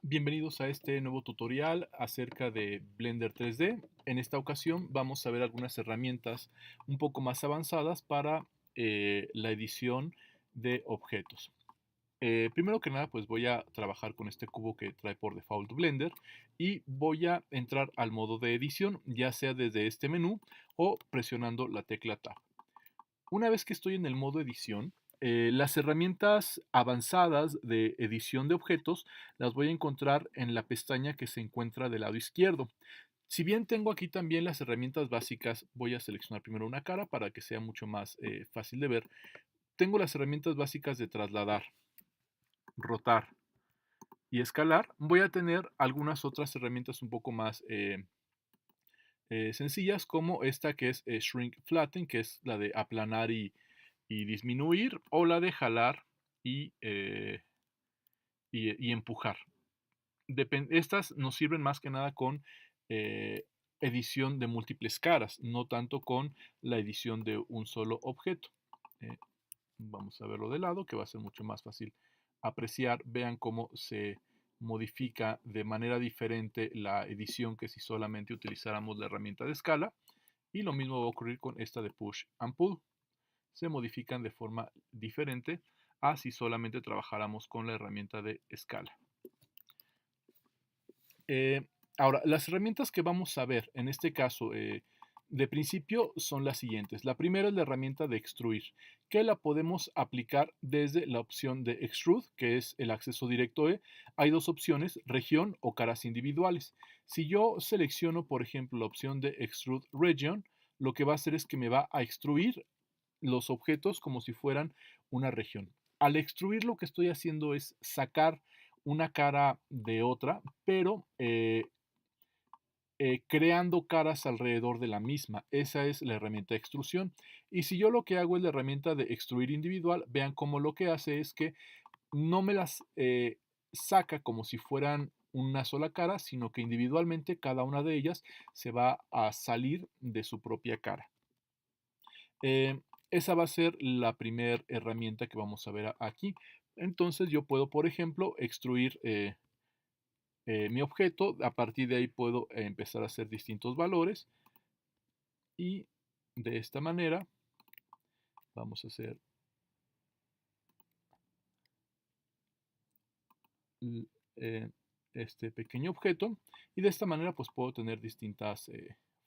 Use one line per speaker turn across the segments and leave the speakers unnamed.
Bienvenidos a este nuevo tutorial acerca de Blender 3D. En esta ocasión vamos a ver algunas herramientas un poco más avanzadas para la edición de objetos. Primero que nada, pues voy a trabajar con este cubo que trae por default Blender y voy a entrar al modo de edición, ya sea desde este menú o presionando la tecla Tab. Una vez que estoy en el modo edición, las herramientas avanzadas de edición de objetos las voy a encontrar en la pestaña que se encuentra del lado izquierdo. Si bien tengo aquí también las herramientas básicas, voy a seleccionar primero una cara para que sea mucho más fácil de ver. Tengo las herramientas básicas de trasladar, rotar y escalar. Voy a tener algunas otras herramientas un poco más sencillas, como esta que es Shrink Flatten, que es la de aplanar y disminuir, o la de jalar y, y empujar. Estas nos sirven más que nada con eh, edición de múltiples caras, no tanto con la edición de un solo objeto. Eh, Vamos a verlo de lado, que va a ser mucho más fácil apreciar. Vean cómo se modifica de manera diferente la edición que si solamente utilizáramos la herramienta de escala. Y lo mismo va a ocurrir con esta de Push and Pull. Se modifican de forma diferente a si solamente trabajáramos con la herramienta de escala. Eh, Ahora, las herramientas que vamos a ver en este caso de principio son las siguientes. La primera es la herramienta de extruir, que la podemos aplicar desde la opción de Extrude, que es el acceso directo E. Hay dos opciones, región o caras individuales. Si yo selecciono, por ejemplo, la opción de Extrude Region, lo que va a hacer es que me va a extruir los objetos como si fueran una región. Al extruir lo que estoy haciendo es sacar una cara de otra, pero creando caras alrededor de la misma. Esa es la herramienta de extrusión. Y si yo lo que hago es la herramienta de extruir individual, vean cómo lo que hace es que no me las saca como si fueran una sola cara, sino que individualmente cada una de ellas se va a salir de su propia cara. Eh, Esa va a ser la primera herramienta que vamos a ver aquí. Entonces yo puedo, por ejemplo, extruir mi objeto. A partir de ahí puedo empezar a hacer distintos valores. Y de esta manera vamos a hacer eh, este pequeño objeto. Y de esta manera pues puedo tener distintas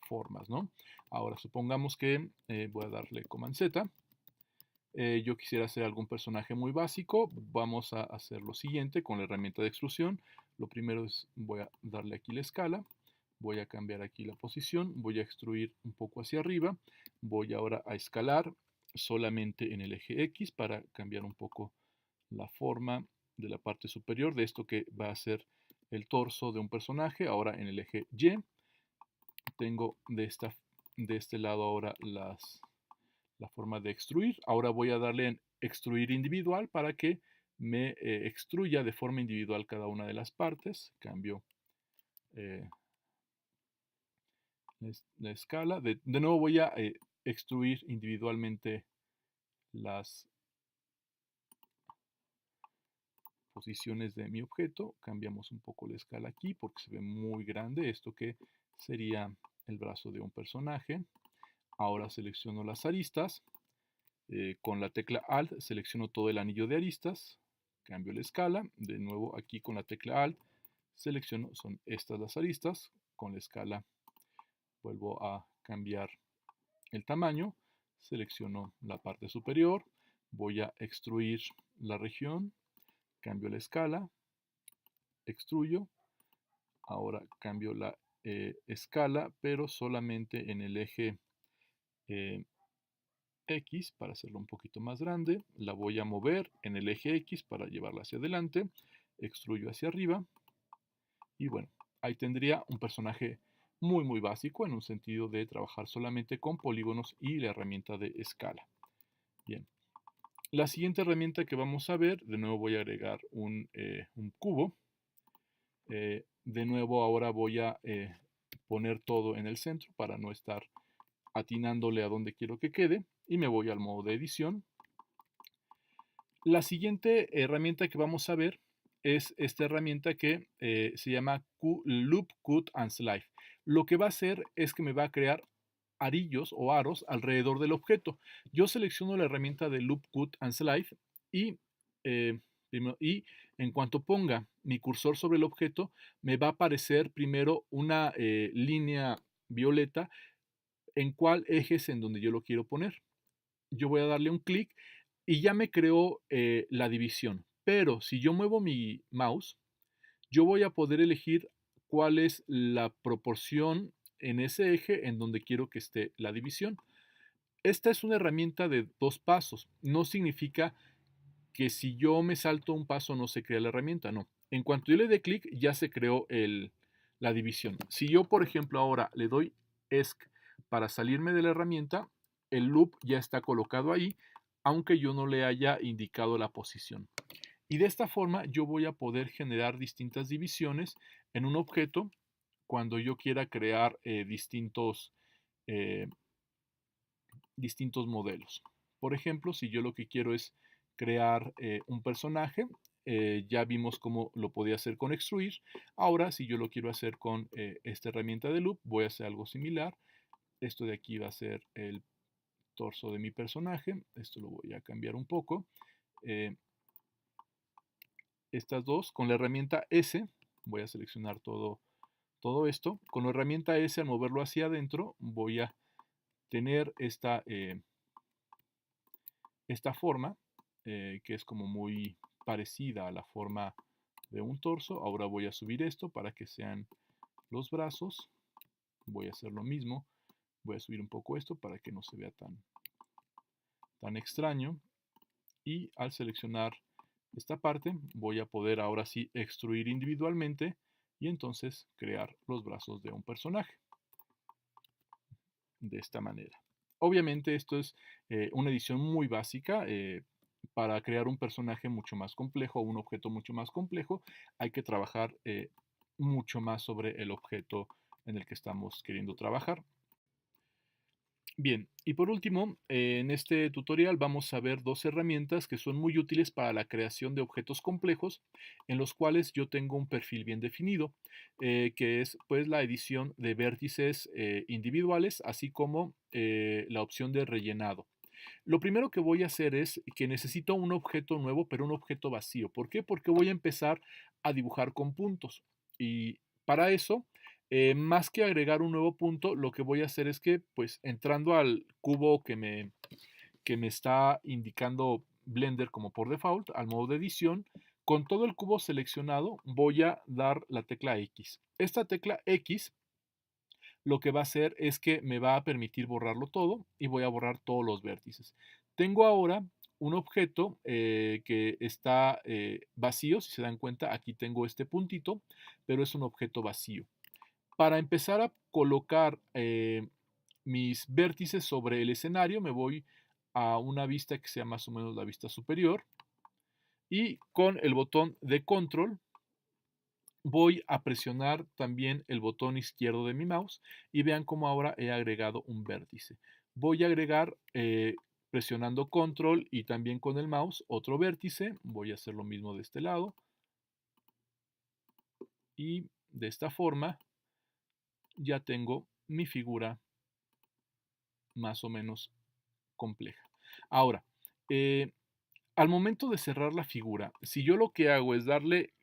formas, ¿no? Ahora supongamos que voy a darle Command Z. Yo quisiera hacer algún personaje muy básico. Vamos a hacer lo siguiente con la herramienta de extrusión. Lo primero es, voy a darle aquí la escala. Voy a cambiar aquí la posición. Voy a extruir un poco hacia arriba. Voy ahora a escalar solamente en el eje X para cambiar un poco la forma de la parte superior de esto que va a ser el torso de un personaje. Ahora en el eje Y. Tengo de este lado ahora la forma de extruir. Ahora voy a darle en extruir individual para que me extruya de forma individual cada una de las partes. Cambio eh, la escala. De nuevo voy a extruir individualmente las posiciones de mi objeto. Cambiamos un poco la escala aquí porque se ve muy grande. Esto que sería el brazo de un personaje. Ahora selecciono las aristas. Con la tecla Alt selecciono todo el anillo de aristas, cambio la escala, de nuevo aquí con la tecla Alt selecciono, son estas las aristas, con la escala vuelvo a cambiar el tamaño, selecciono la parte superior, voy a extruir la región, cambio la escala, extruyo, ahora cambio la escala, pero solamente en el eje eh, X para hacerlo un poquito más grande, la voy a mover en el eje X para llevarla hacia adelante, extruyo hacia arriba y bueno, ahí tendría un personaje muy básico en un sentido de trabajar solamente con polígonos y la herramienta de escala. Bien, la siguiente herramienta que vamos a ver, de nuevo voy a agregar un cubo, de nuevo ahora voy a poner todo en el centro para no estar atinándole a donde quiero que quede y me voy al modo de edición. La siguiente herramienta que vamos a ver es esta herramienta que se llama Loop Cut and Slide. Lo que va a hacer es que me va a crear arillos o aros alrededor del objeto. Yo selecciono la herramienta de Loop Cut and Slide y, y en cuanto ponga mi cursor sobre el objeto, me va a aparecer primero una línea violeta en cuál eje es en donde yo lo quiero poner. Yo voy a darle un clic y ya me creó la división. Pero si yo muevo mi mouse, yo voy a poder elegir cuál es la proporción en ese eje en donde quiero que esté la división. Esta es una herramienta de 2 pasos. No significa que si yo me salto un paso no se crea la herramienta, no. En cuanto yo le dé clic, ya se creó la división. Si yo, por ejemplo, ahora le doy ESC para salirme de la herramienta, el loop ya está colocado ahí, aunque yo no le haya indicado la posición. Y de esta forma yo voy a poder generar distintas divisiones en un objeto cuando yo quiera crear eh, distintos modelos. Por ejemplo, si yo lo que quiero es crear un personaje, ya vimos cómo lo podía hacer con extruir. Ahora, si yo lo quiero hacer con esta herramienta de loop, voy a hacer algo similar. Esto de aquí va a ser el torso de mi personaje. Esto lo voy a cambiar un poco. Estas dos, con la herramienta S, voy a seleccionar todo esto. Con la herramienta S, al moverlo hacia adentro, voy a tener esta forma, que es como muy parecida a la forma de un torso. Ahora voy a subir esto para que sean los brazos. Voy a hacer lo mismo. Voy a subir un poco esto para que no se vea tan extraño. Y al seleccionar esta parte, voy a poder ahora sí extruir individualmente y entonces crear los brazos de un personaje. De esta manera. Obviamente esto es una edición muy básica. Para crear un personaje mucho más complejo, un objeto mucho más complejo, hay que trabajar mucho más sobre el objeto en el que estamos queriendo trabajar. Bien, y por último, en este tutorial vamos a ver dos herramientas que son muy útiles para la creación de objetos complejos, en los cuales yo tengo un perfil bien definido, que es pues la edición de vértices individuales, así como la opción de rellenado. Lo primero que voy a hacer es que necesito un objeto nuevo, pero un objeto vacío. ¿Por qué? Porque voy a empezar a dibujar con puntos. Y para eso, más que agregar un nuevo punto, lo que voy a hacer es que, pues, entrando al cubo que me está indicando Blender como por default, al modo de edición, con todo el cubo seleccionado, voy a dar la tecla X. Esta tecla X lo que va a hacer es que me va a permitir borrarlo todo y voy a borrar todos los vértices. Tengo ahora un objeto que está vacío, si se dan cuenta, aquí tengo este puntito, pero es un objeto vacío. Para empezar a colocar mis vértices sobre el escenario, me voy a una vista que sea más o menos la vista superior y con el botón de control voy a presionar también el botón izquierdo de mi mouse y vean cómo ahora he agregado un vértice. Voy a agregar presionando control y también con el mouse otro vértice. Voy a hacer lo mismo de este lado. Y de esta forma ya tengo mi figura más o menos compleja. Ahora, al momento de cerrar la figura, si yo lo que hago es darle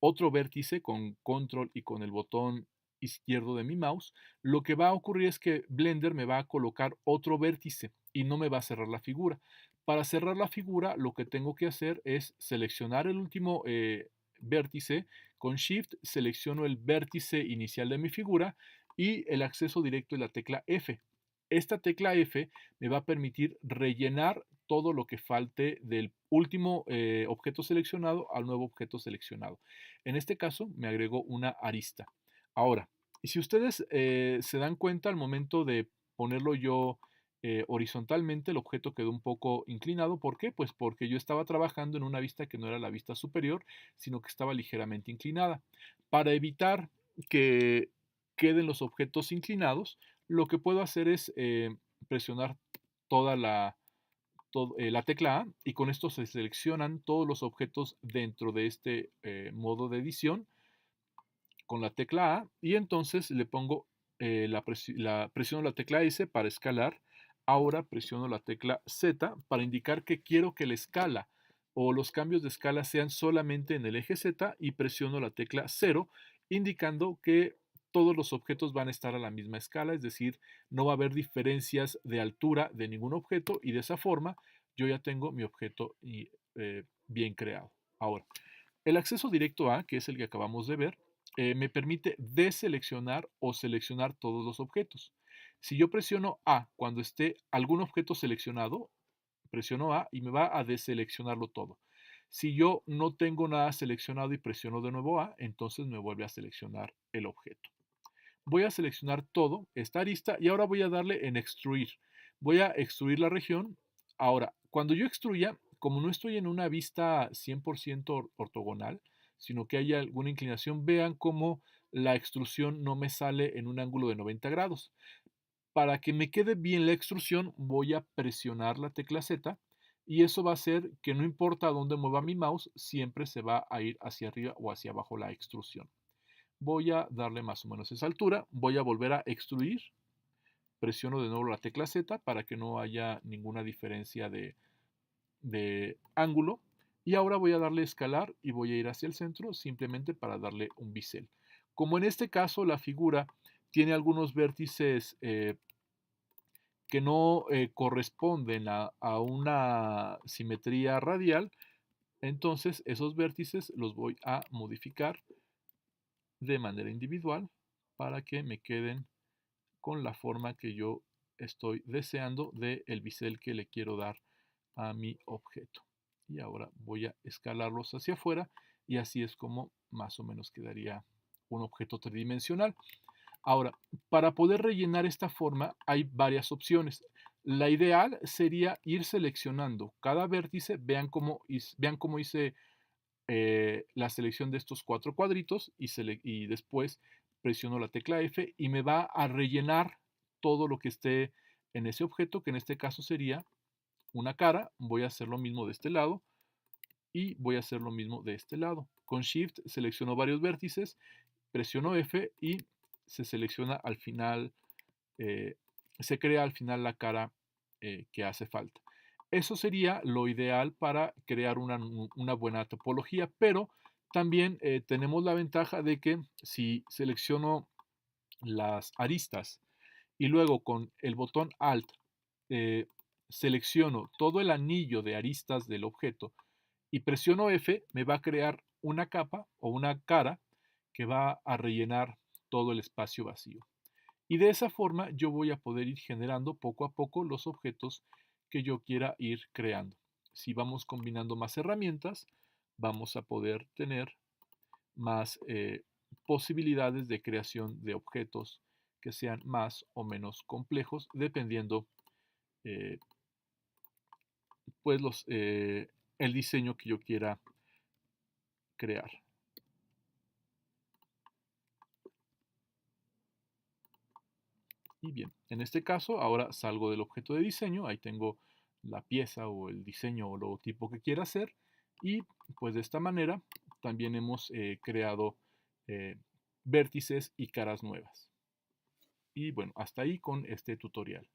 otro vértice con control y con el botón izquierdo de mi mouse, lo que va a ocurrir es que Blender me va a colocar otro vértice y no me va a cerrar la figura. Para cerrar la figura, lo que tengo que hacer es seleccionar el último vértice, con Shift selecciono el vértice inicial de mi figura y el acceso directo es la tecla F. Esta tecla F me va a permitir rellenar todo lo que falte del último objeto seleccionado al nuevo objeto seleccionado. En este caso me agregó una arista. Ahora, si ustedes se dan cuenta al momento de ponerlo yo horizontalmente, el objeto quedó un poco inclinado. ¿Por qué? Pues porque yo estaba trabajando en una vista que no era la vista superior, sino que estaba ligeramente inclinada. Para evitar que queden los objetos inclinados, lo que puedo hacer es presionar toda la tecla A y con esto se seleccionan todos los objetos dentro de este modo de edición con la tecla A y entonces le pongo, presiono la tecla S para escalar. Ahora presiono la tecla Z para indicar que quiero que la escala o los cambios de escala sean solamente en el eje Z y presiono la tecla 0, indicando que todos los objetos van a estar a la misma escala, es decir, no va a haber diferencias de altura de ningún objeto y de esa forma yo ya tengo mi objeto bien creado. Ahora, el acceso directo a, que es el que acabamos de ver, me permite deseleccionar o seleccionar todos los objetos. Si yo presiono A cuando esté algún objeto seleccionado, presiono A y me va a deseleccionarlo todo. Si yo no tengo nada seleccionado y presiono de nuevo A, entonces me vuelve a seleccionar el objeto. Voy a seleccionar todo, esta arista, y ahora voy a darle en extruir. Voy a extruir la región. Ahora, cuando yo extruya, como no estoy en una vista 100% ortogonal, sino que haya alguna inclinación, vean cómo la extrusión no me sale en un ángulo de 90 grados. Para que me quede bien la extrusión, voy a presionar la tecla Z y eso va a hacer que no importa dónde mueva mi mouse, siempre se va a ir hacia arriba o hacia abajo la extrusión. Voy a darle más o menos esa altura, voy a volver a extruir, presiono de nuevo la tecla Z para que no haya ninguna diferencia de ángulo y ahora voy a darle escalar y voy a ir hacia el centro simplemente para darle un bisel. Como en este caso la figura tiene algunos vértices que no corresponden a una simetría radial, entonces esos vértices los voy a modificar de manera individual para que me queden con la forma que yo estoy deseando del bisel que le quiero dar a mi objeto. Y ahora voy a escalarlos hacia afuera y así es como más o menos quedaría un objeto tridimensional. Ahora, para poder rellenar esta forma hay varias opciones. La ideal sería ir seleccionando cada vértice, vean cómo hice la selección de estos 4 cuadritos y después presiono la tecla F y me va a rellenar todo lo que esté en ese objeto, que en este caso sería una cara. Voy a hacer lo mismo de este lado y voy a hacer lo mismo de este lado. Con Shift selecciono varios vértices, presiono F y se selecciona al final, eh, se crea al final la cara que hace falta. Eso sería lo ideal para crear una buena topología, pero también tenemos la ventaja de que si selecciono las aristas y luego con el botón Alt eh, selecciono todo el anillo de aristas del objeto y presiono F, me va a crear una capa o una cara que va a rellenar todo el espacio vacío. Y de esa forma yo voy a poder ir generando poco a poco los objetos que yo quiera ir creando. Si vamos combinando más herramientas, vamos a poder tener más posibilidades de creación de objetos que sean más o menos complejos, dependiendo eh, pues el diseño que yo quiera crear. Y bien, en este caso ahora salgo del objeto de diseño, ahí tengo la pieza o el diseño o logotipo que quiera hacer y pues de esta manera también hemos creado eh, vértices y caras nuevas. Y bueno, hasta ahí con este tutorial.